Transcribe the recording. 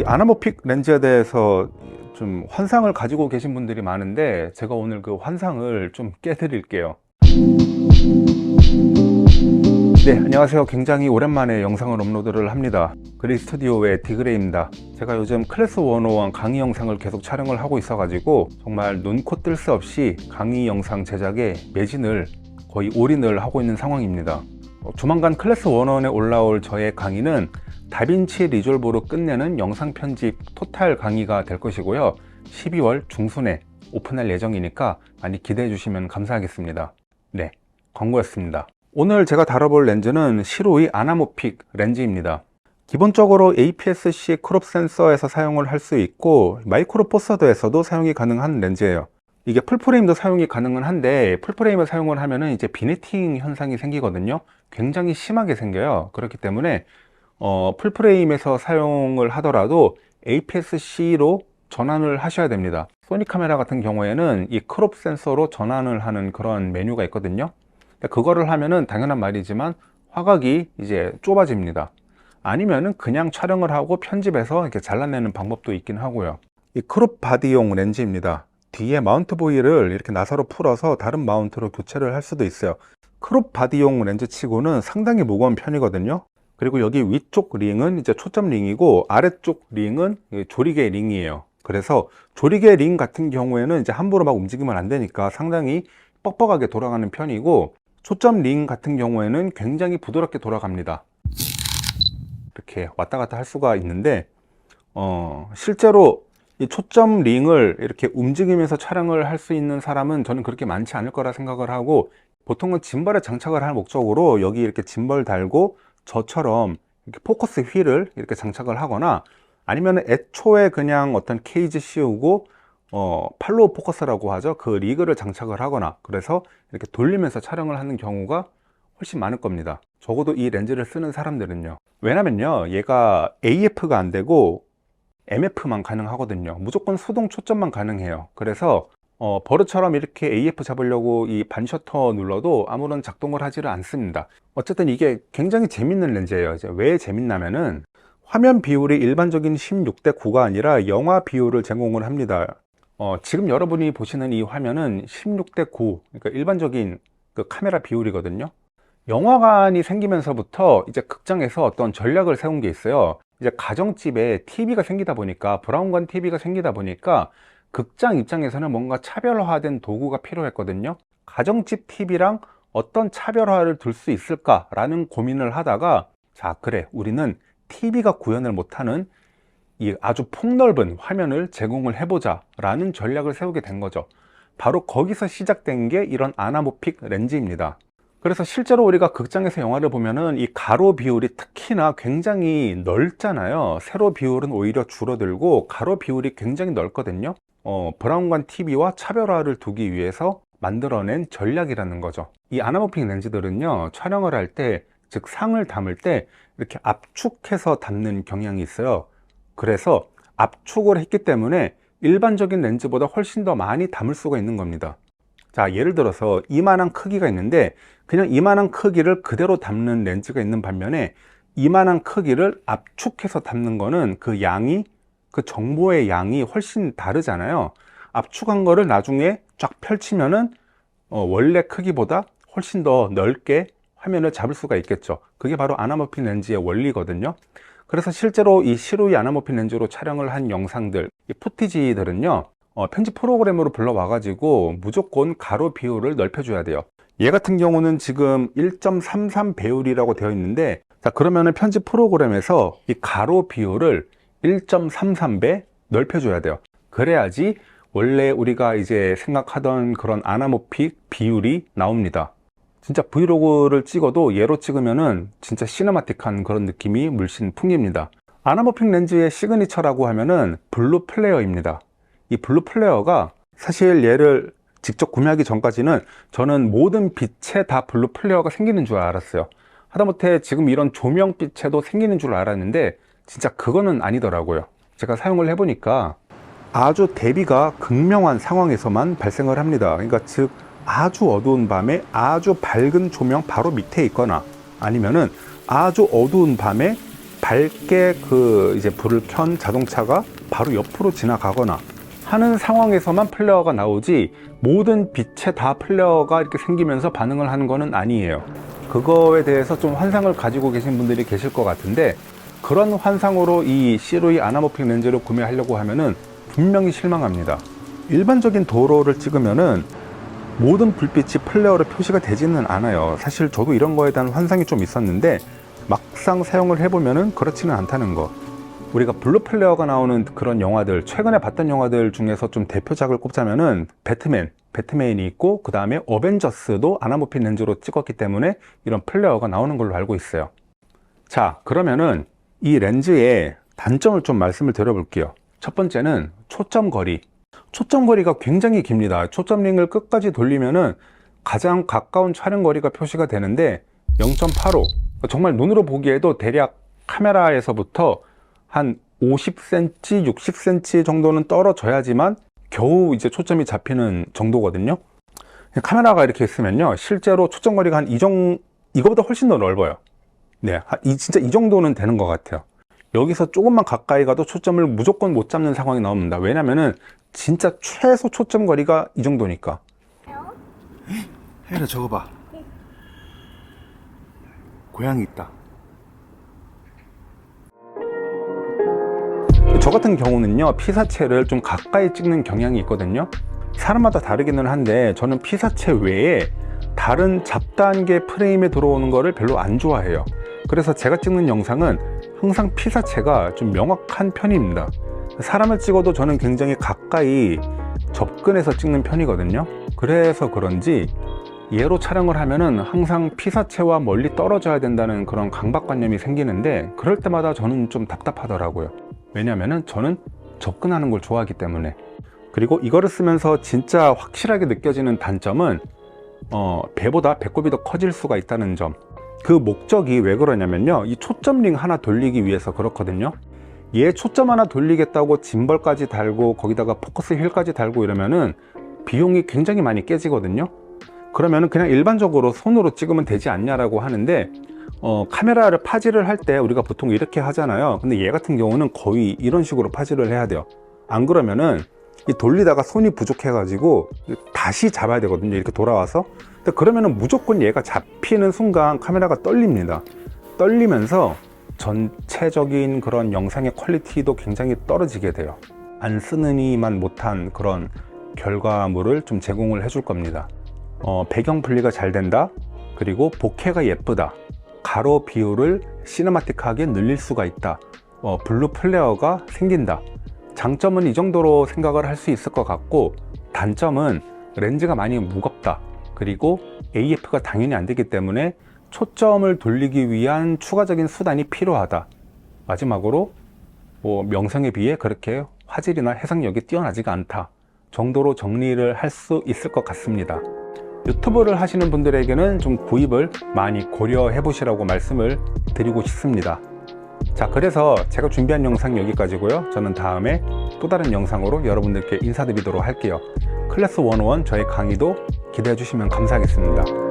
아나모픽 렌즈에 대해서 좀 환상을 가지고 계신 분들이 많은데 제가 오늘 그 환상을 좀 깨드릴게요. 네, 안녕하세요. 굉장히 오랜만에 영상을 업로드를 합니다. 그레이 스튜디오의 디그레이입니다. 제가 요즘 클래스 101 강의 영상을 계속 촬영을 하고 있어 가지고 정말 눈코 뜰 새 없이 강의 영상 제작에 매진을 거의 올인을 하고 있는 상황입니다. 조만간 클래스 101에 올라올 저의 강의는 다빈치 리졸브로 끝내는 영상 편집 토탈 강의가 될 것이고요. 12월 중순에 오픈할 예정이니까 많이 기대해 주시면 감사하겠습니다. 네, 광고였습니다. 오늘 제가 다뤄볼 렌즈는 시로이 아나모픽 렌즈입니다. 기본적으로 APS-C 크롭 센서에서 사용을 할 수 있고 마이크로 포 서드에서도 사용이 가능한 렌즈예요. 이게 풀프레임도 사용이 가능은 한데 풀프레임을 사용을 하면은 이제 비네팅 현상이 생기거든요. 굉장히 심하게 생겨요. 그렇기 때문에 풀프레임에서 사용을 하더라도 APS-C로 전환을 하셔야 됩니다. 소니 카메라 같은 경우에는 이 크롭 센서로 전환을 하는 그런 메뉴가 있거든요. 그거를 하면은 당연한 말이지만 화각이 이제 좁아집니다. 아니면은 그냥 촬영을 하고 편집해서 이렇게 잘라내는 방법도 있긴 하고요. 이 크롭 바디용 렌즈입니다. 뒤에 마운트 부위를 이렇게 나사로 풀어서 다른 마운트로 교체를 할 수도 있어요. 크롭 바디용 렌즈 치고는 상당히 무거운 편이거든요. 그리고 여기 위쪽 링은 이제 초점 링이고 아래쪽 링은 조리개 링이에요. 그래서 조리개 링 같은 경우에는 이제 함부로 막 움직이면 안 되니까 상당히 뻑뻑하게 돌아가는 편이고, 초점 링 같은 경우에는 굉장히 부드럽게 돌아갑니다. 이렇게 왔다 갔다 할 수가 있는데 실제로 이 초점 링을 이렇게 움직이면서 촬영을 할 수 있는 사람은 저는 그렇게 많지 않을 거라 생각을 하고, 보통은 짐벌에 장착을 할 목적으로 여기 이렇게 짐벌 달고 저처럼 이렇게 포커스 휠을 이렇게 장착을 하거나, 아니면 애초에 그냥 어떤 케이지 씌우고 팔로우 포커스라고 하죠. 그 리그를 장착을 하거나, 그래서 이렇게 돌리면서 촬영을 하는 경우가 훨씬 많을 겁니다. 적어도 이 렌즈를 쓰는 사람들은요. 왜냐면요, 얘가 AF가 안 되고 MF만 가능하거든요. 무조건 수동 초점만 가능해요. 그래서 버릇처럼 이렇게 AF 잡으려고 이 반셔터 눌러도 아무런 작동을 하지를 않습니다. 어쨌든 이게 굉장히 재밌는 렌즈예요. 이제 왜 재밌냐면은 화면 비율이 일반적인 16대 9가 아니라 영화 비율을 제공을 합니다. 지금 여러분이 보시는 이 화면은 16대 9, 그러니까 일반적인 그 카메라 비율이거든요. 영화관이 생기면서부터 이제 극장에서 어떤 전략을 세운 게 있어요. 이제 가정집에 TV가 생기다 보니까, 브라운관 TV가 생기다 보니까 극장 입장에서는 뭔가 차별화된 도구가 필요했거든요. 가정집 TV랑 어떤 차별화를 둘 수 있을까라는 고민을 하다가, 자, 그래, 우리는 TV가 구현을 못하는 이 아주 폭넓은 화면을 제공을 해보자 라는 전략을 세우게 된 거죠. 바로 거기서 시작된 게 이런 아나모픽 렌즈입니다. 그래서 실제로 우리가 극장에서 영화를 보면은 이 가로 비율이 특히나 굉장히 넓잖아요. 세로 비율은 오히려 줄어들고 가로 비율이 굉장히 넓거든요. 브라운관 TV와 차별화를 두기 위해서 만들어낸 전략이라는 거죠. 이 아나모픽 렌즈들은요, 촬영을 할 때, 즉 상을 담을 때 이렇게 압축해서 담는 경향이 있어요. 그래서 압축을 했기 때문에 일반적인 렌즈보다 훨씬 더 많이 담을 수가 있는 겁니다. 자, 예를 들어서 이만한 크기가 있는데 그냥 이만한 크기를 그대로 담는 렌즈가 있는 반면에, 이만한 크기를 압축해서 담는 거는 그 양이, 그 정보의 양이 훨씬 다르잖아요. 압축한 거를 나중에 쫙 펼치면은 원래 크기보다 훨씬 더 넓게 화면을 잡을 수가 있겠죠. 그게 바로 아나모픽 렌즈의 원리거든요. 그래서 실제로 이 시로이 아나모픽 렌즈로 촬영을 한 영상들, 이 푸티지들은요, 편집 프로그램으로 불러와 가지고 무조건 가로 비율을 넓혀줘야 돼요. 얘 같은 경우는 지금 1.33 배율이라고 되어 있는데, 자, 그러면은 편집 프로그램에서 이 가로 비율을 1.33배 넓혀줘야 돼요. 그래야지 원래 우리가 이제 생각하던 그런 아나모픽 비율이 나옵니다. 진짜 브이로그를 찍어도 얘로 찍으면은 진짜 시네마틱한 그런 느낌이 물씬 풍깁니다. 아나모픽 렌즈의 시그니처라고 하면은 블루 플레어입니다. 이 블루 플레어가, 사실 얘를 직접 구매하기 전까지는 저는 모든 빛에 다 블루 플레어가 생기는 줄 알았어요. 하다못해 지금 이런 조명빛에도 생기는 줄 알았는데 진짜 그거는 아니더라고요. 제가 사용을 해보니까 아주 대비가 극명한 상황에서만 발생을 합니다. 그러니까 즉 아주 어두운 밤에 아주 밝은 조명 바로 밑에 있거나, 아니면은 아주 어두운 밤에 밝게 이제 불을 켠 자동차가 바로 옆으로 지나가거나 하는 상황에서만 플레어가 나오지, 모든 빛에 다 플레어가 이렇게 생기면서 반응을 하는 거는 아니에요. 그거에 대해서 좀 환상을 가지고 계신 분들이 계실 것 같은데, 그런 환상으로 이 시루이 아나모픽 렌즈를 구매하려고 하면은 분명히 실망합니다. 일반적인 도로를 찍으면은 모든 불빛이 플레어로 표시가 되지는 않아요. 사실 저도 이런 거에 대한 환상이 좀 있었는데 막상 사용을 해보면은 그렇지는 않다는 거. 우리가 블루 플레어가 나오는 그런 영화들, 최근에 봤던 영화들 중에서 좀 대표작을 꼽자면은 배트맨이 있고, 그 다음에 어벤져스도 아나모픽 렌즈로 찍었기 때문에 이런 플레어가 나오는 걸로 알고 있어요. 자, 그러면은 이 렌즈의 단점을 좀 말씀을 드려볼게요. 첫 번째는 초점거리. 초점거리가 굉장히 깁니다. 초점링을 끝까지 돌리면은 가장 가까운 촬영거리가 표시가 되는데 0.85, 정말 눈으로 보기에도 대략 카메라에서부터 한 50cm, 60cm 정도는 떨어져야지만 겨우 이제 초점이 잡히는 정도거든요. 카메라가 이렇게 있으면요, 실제로 초점거리가 이거보다 훨씬 더 넓어요. 네, 진짜 이 정도는 되는 것 같아요. 여기서 조금만 가까이 가도 초점을 무조건 못 잡는 상황이 나옵니다. 왜냐면은 진짜 최소 초점거리가 이 정도니까. 혜라, 저거 봐. 고양이 있다. 저 같은 경우는요, 피사체를 좀 가까이 찍는 경향이 있거든요. 사람마다 다르기는 한데 저는 피사체 외에 다른 잡다한 프레임에 들어오는 거를 별로 안 좋아해요. 그래서 제가 찍는 영상은 항상 피사체가 좀 명확한 편입니다. 사람을 찍어도 저는 굉장히 가까이 접근해서 찍는 편이거든요. 그래서 그런지 얘로 촬영을 하면은 항상 피사체와 멀리 떨어져야 된다는 그런 강박관념이 생기는데, 그럴 때마다 저는 좀 답답하더라고요. 왜냐면은 저는 접근하는 걸 좋아하기 때문에. 그리고 이거를 쓰면서 진짜 확실하게 느껴지는 단점은 배보다 배꼽이 더 커질 수가 있다는 점. 그 목적이 왜 그러냐면요, 이 초점링 하나 돌리기 위해서 그렇거든요. 얘 초점 하나 돌리겠다고 짐벌까지 달고 거기다가 포커스 휠까지 달고 이러면은 비용이 굉장히 많이 깨지거든요. 그러면은 그냥 일반적으로 손으로 찍으면 되지 않냐라고 하는데, 카메라를 파지를 할 때 우리가 보통 이렇게 하잖아요. 근데 얘 같은 경우는 거의 이런 식으로 파지를 해야 돼요. 안 그러면은 이 돌리다가 손이 부족해 가지고 다시 잡아야 되거든요, 이렇게 돌아와서. 근데 그러면은 무조건 얘가 잡히는 순간 카메라가 떨립니다. 떨리면서 전체적인 그런 영상의 퀄리티도 굉장히 떨어지게 돼요. 안 쓰느니만 못한 그런 결과물을 좀 제공을 해줄 겁니다. 배경 분리가 잘 된다, 그리고 보케가 예쁘다, 가로 비율을 시네마틱하게 늘릴 수가 있다, 블루 플레어가 생긴다. 장점은 이 정도로 생각을 할 수 있을 것 같고, 단점은 렌즈가 많이 무겁다, 그리고 AF가 당연히 안 되기 때문에 초점을 돌리기 위한 추가적인 수단이 필요하다. 마지막으로 명성에 비해 그렇게 화질이나 해상력이 뛰어나지가 않다 정도로 정리를 할 수 있을 것 같습니다. 유튜브를 하시는 분들에게는 좀 구입을 많이 고려해 보시라고 말씀을 드리고 싶습니다. 자, 그래서 제가 준비한 영상 여기까지고요. 저는 다음에 또 다른 영상으로 여러분들께 인사드리도록 할게요. 클래스 101 저의 강의도 기대해 주시면 감사하겠습니다.